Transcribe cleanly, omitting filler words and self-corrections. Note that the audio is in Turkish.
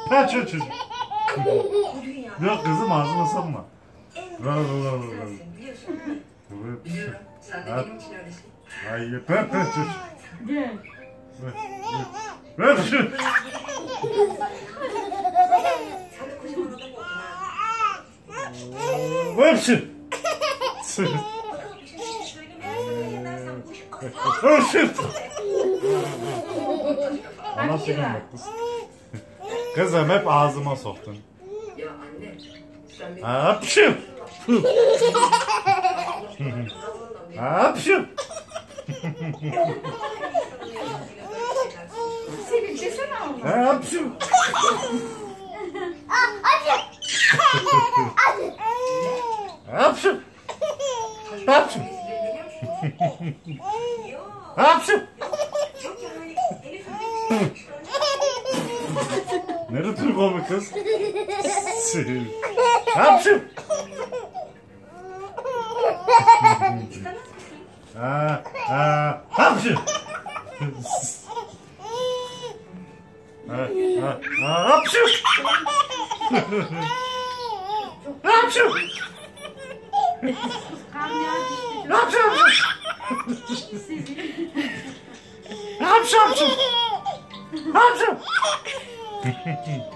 Ha çocuk. Yok kızım ağzına sanma. Biliyorum. Sen de benim için öylesin. Hayır ben çocuk. Gel. Ver şu. Sen de kocaman adam oldun ha. Ver şu. Bakalım bir şey söylemeye edersen bu iş asla. Ver şu. Bana söyleme kız. Kızım hep ağzıma soktun. Ya anne. Sen benim... Hapşım. Hapşım. Senin desene ama. Hapşım. Hapşım. Hapşım. Hapşım. Yok yani Elif öyle bir şey. Nerede Türk olmuş kız? Hapşım. Hapşım. Hapşım. Hapşım. Hapşım. Hapşım. Hapşım. Hapşım.